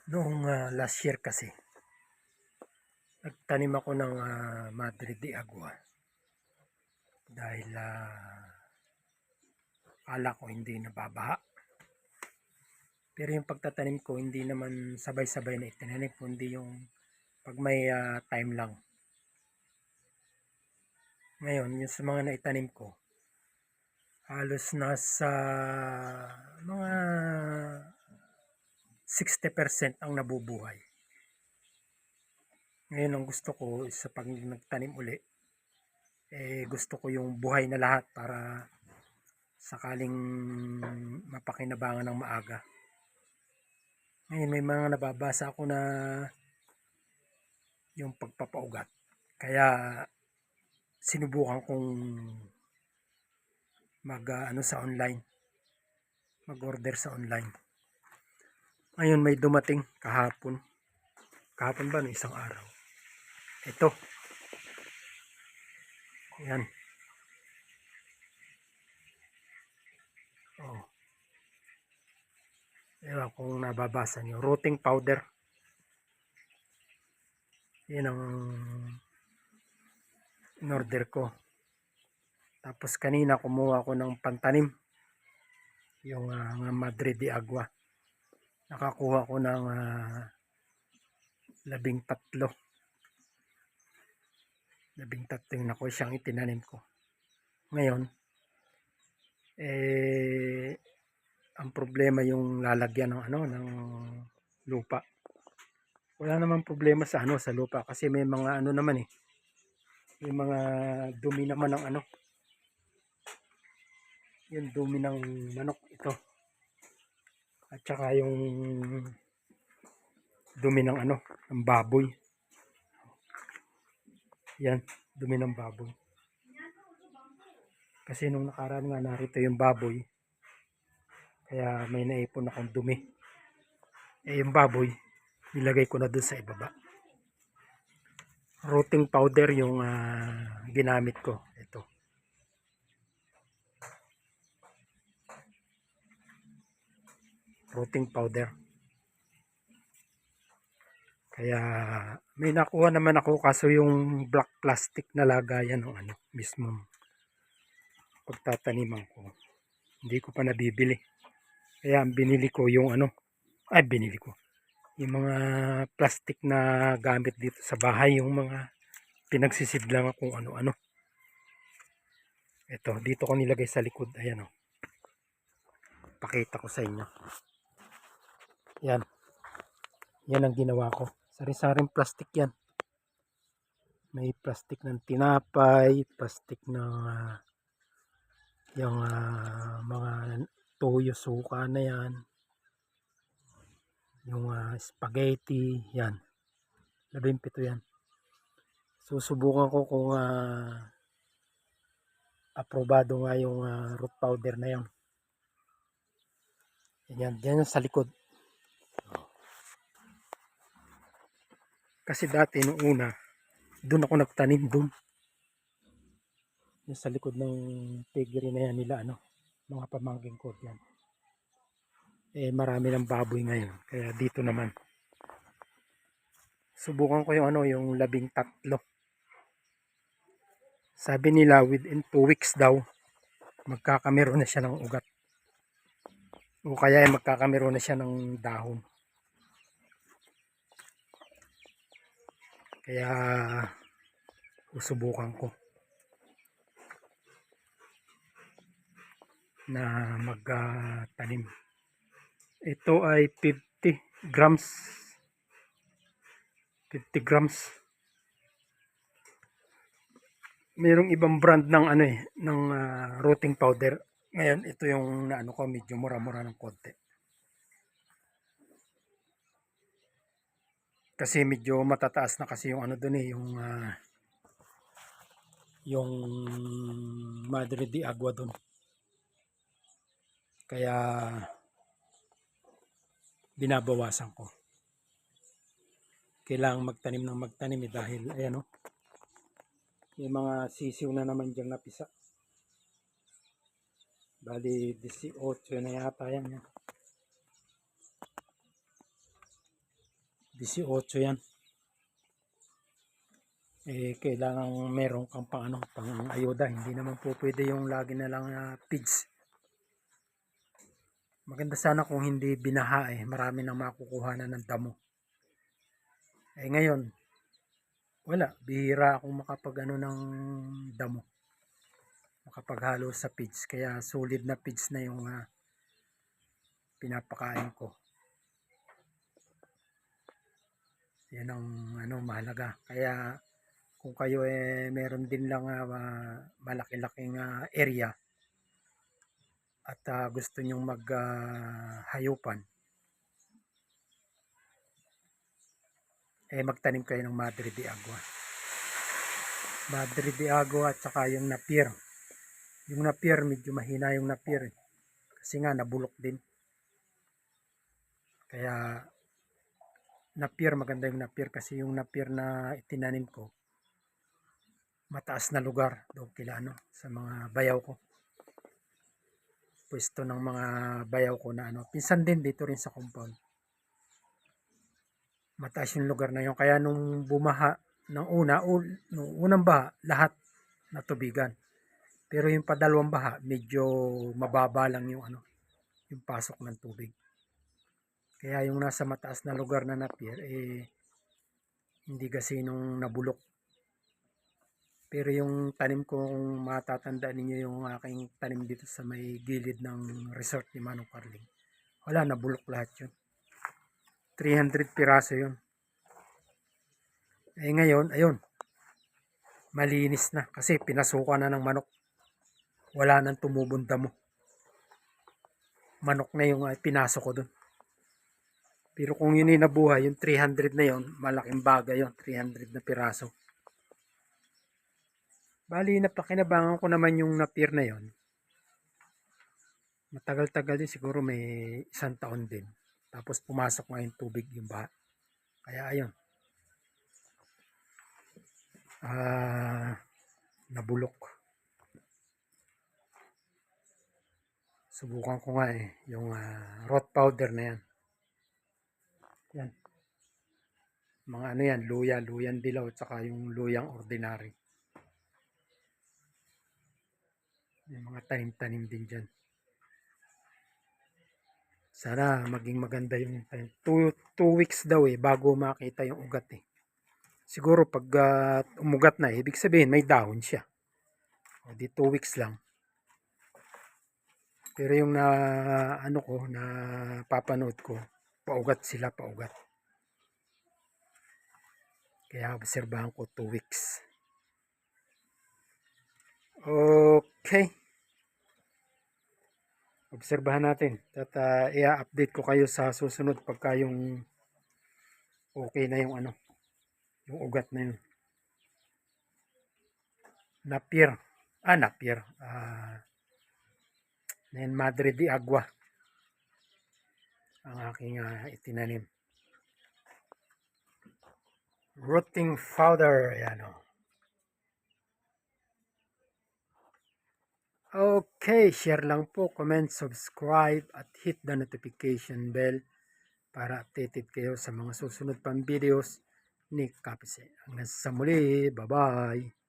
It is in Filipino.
Noong last year kasi, nagtanim ako ng Madre de Agua dahil akala ko hindi nababaha. Pero yung pagtatanim ko, hindi naman sabay-sabay na itinanim, kundi yung pag may time lang. Ngayon, yung sa mga naitanim ko, halos nasa mga 60% ang nabubuhay. Ngayon, ang gusto ko sa pag nagtanim uli, gusto ko yung buhay na lahat para sakaling mapakinabangan ng maaga. Ngayon may mga nababasa ako na yung pagpapaugat. Kaya sinubukan kong sa online, mag-order sa online. Ngayon may dumating kahapon. Kahapon ba no, isang araw. Ito. Yan. Oh. Ewan kung nababasa niyo. Rooting powder. Yan ang in-order ko. Tapos kanina kumuha ako ng pantanim. Yung Madre de Agua. Nakakuha ko ng 13. 13 yung nakuha siyang itinanim ko. Ngayon, ang problema yung lalagyan ng ng lupa. Wala namang problema sa sa lupa kasi may mga naman may mga dumi naman ng yung dumi ng manok ito. At saka yung dumi ng ng baboy. Yan, dumi ng baboy. Kasi nung nakaraan nga narito yung baboy, kaya may naipon akong dumi. Yung baboy, nilagay ko na dun sa ibaba. Rooting powder yung ginamit ko. Ito. Rooting powder. Kaya may nakuha naman ako kaso yung black plastic na lagayan ng mismo pagtataniman ko. Hindi ko pa nabibili. Kaya ang binili ko yung binili ko. Yung mga plastic na gamit dito sa bahay, yung mga pinagsisidlang kung ano-ano. Ito, dito ko nilagay sa likod. Ayan o. Pakita ko sa inyo. Yan. Yan ang ginawa ko. Sari-saring plastic yan. May plastic ng tinapay, plastic ng yung mga toyo suka na yan. Yung spaghetti, yan. 17 yan. Susubukan ko kung aprobado nga yung root powder na yan. Yan, yan sa likod. Kasi dati nung una, doon ako nagtanim doon. Yung sa likod ng piggery na yan nila, mga pamangkin ko yan. Marami ng baboy ngayon. Kaya dito naman. Subukan ko yung yung 13. Sabi nila within 2 weeks daw, magkakameron na siya ng ugat. O kaya magkakameron na siya ng dahon. Kaya susubukan ko na magtanim. Ito ay 50 grams. 50 grams. Mayroong ibang brand ng ng rooting powder. Ngayon ito yung ko, medyo mura-mura ng konti. Kasi medyo matataas na kasi yung doon yung Madre de Agua doon. Kaya binabawasan ko. Kailangang magtanim ng magtanim dahil ayan may mga sisiw na naman diyang napisa. Bali 18 na yata yan. 18 yan. Kailangan meron kang pang ayuda. Hindi naman po pwede yung lagi na lang pigs. Maganda sana kung hindi binaha marami nang makukuha na ng damo. Ngayon, wala. Bihira akong makapag ng damo. Makapaghalo sa pigs. Kaya solid na pigs na yung pinapakain ko. Yan ang mahalaga. Kaya kung kayo meron din lang malaki-laking area at gusto nyong hayupan, magtanim kayo ng Madre de Agua. Madre de Agua at saka yung Napier. Yung Napier, medyo mahina yung Napier. Kasi nga nabulok din. Kaya Napier, maganda yung Napier kasi yung Napier na itinanim ko, mataas na lugar doon kila sa mga bayaw ko. Pwesto ng mga bayaw ko na pinsan din dito rin sa compound. Mataas yung lugar na yun. Kaya nung bumaha ng nung unang baha, lahat natubigan. Pero yung padalawang baha, medyo mababa lang yung yung pasok ng tubig. Kaya yung nasa mataas na lugar na Napier, hindi kasi nung nabulok. Pero yung tanim ko, kung matatandaan ninyo yung aking tanim dito sa may gilid ng resort ni Manong Carling, wala, nabulok lahat yun. 300 piraso yun. Ngayon, ayun, malinis na kasi pinasukan na ng manok. Wala nang tumubong damo. Manok na yung pinasok ko dun. Pero kung yun ay nabuhay, yung 300 na yun, malaking bagay yun, 300 na piraso. Bali, napakinabangan ko naman yung Napier na yun. Matagal-tagal din, siguro may 1 taon din. Tapos pumasok nga yung tubig, yung baha. Kaya ayun. Nabulok. Subukan ko nga yung root powder na yan. Yan. Mga yan, luyang dilaw, tsaka yung luyang ordinary. Yung mga tanim-tanim din dyan. Sana maging maganda yung 2 weeks daw bago makita yung ugat Siguro pag umugat na ibig sabihin may dahon siya. O di 2 weeks lang. Pero yung na papanood ko, paugat sila, paugat. Kaya obserbahan ko 2 weeks. Okay. Obserbahan natin. At i-update ko kayo sa susunod pagka yung okay na yung yung ugat na yun. Napier. Napier. Madre de Agua ang aking itinanim. Rooting powder. Ayan Okay, share lang po, comment, subscribe at hit the notification bell para updated kayo sa mga susunod pang videos ni Kapise. Hanggang sa muli, bye-bye!